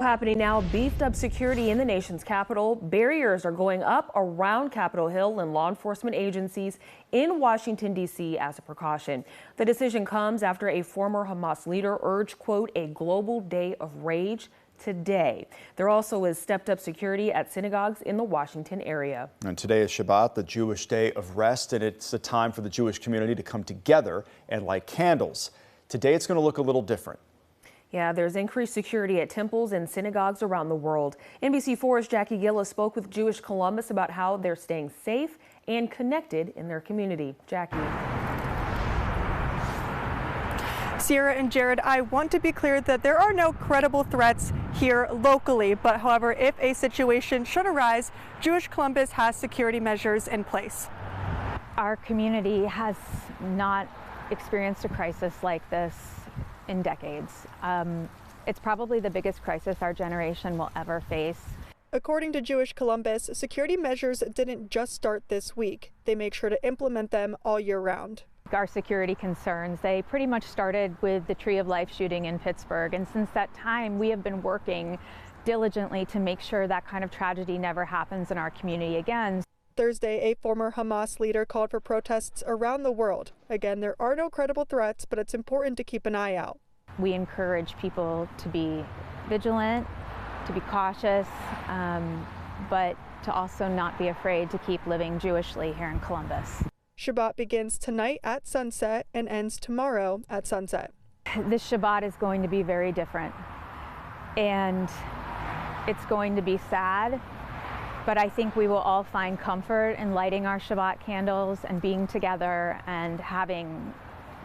Happening now, beefed up security in the nation's capital. Barriers are going up around Capitol Hill and law enforcement agencies in Washington, D.C. as a precaution. The decision comes after a former Hamas leader urged, quote, a global day of rage today. There also is stepped up security at synagogues in the Washington area. And today is Shabbat, the Jewish day of rest, and it's a time for the Jewish community to come together and light candles. Today it's going to look a little different. Yeah, there's increased security at temples and synagogues around the world. NBC4's Jackie Gillis spoke with JewishColumbus about how they're staying safe and connected in their community. Jackie. Sierra and Jared, I want to be clear that there are no credible threats here locally, but however, if a situation should arise, JewishColumbus has security measures in place. Our community has not experienced a crisis like this in decades. It's probably the biggest crisis our generation will ever face. According to JewishColumbus, security measures didn't just start this week. They make sure to implement them all year round. Our security concerns, they pretty much started with the Tree of Life shooting in Pittsburgh, and since that time we have been working diligently to make sure that kind of tragedy never happens in our community again. Thursday, a former Hamas leader called for protests around the world. Again, there are no credible threats, but it's important to keep an eye out. We encourage people to be vigilant, to be cautious, but to also not be afraid to keep living Jewishly here in Columbus. Shabbat begins tonight at sunset and ends tomorrow at sunset. This Shabbat is going to be very different, and it's going to be sad. But I think we will all find comfort in lighting our Shabbat candles and being together and having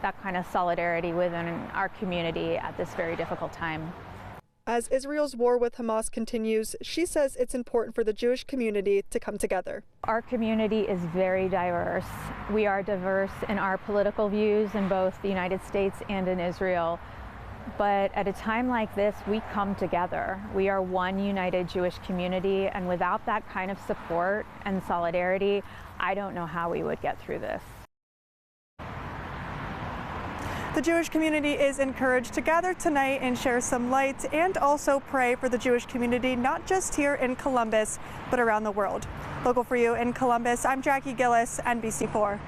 that kind of solidarity within our community at this very difficult time. As Israel's war with Hamas continues, she says it's important for the Jewish community to come together. Our community is very diverse. We are diverse in our political views in both the United States and in Israel. But at a time like this, we come together. We are one united Jewish community, and without that kind of support and solidarity, I don't know how we would get through this. The Jewish community is encouraged to gather tonight and share some light and also pray for the Jewish community, not just here in Columbus, but around the world. Local for you in Columbus, I'm Jackie Gillis, NBC4.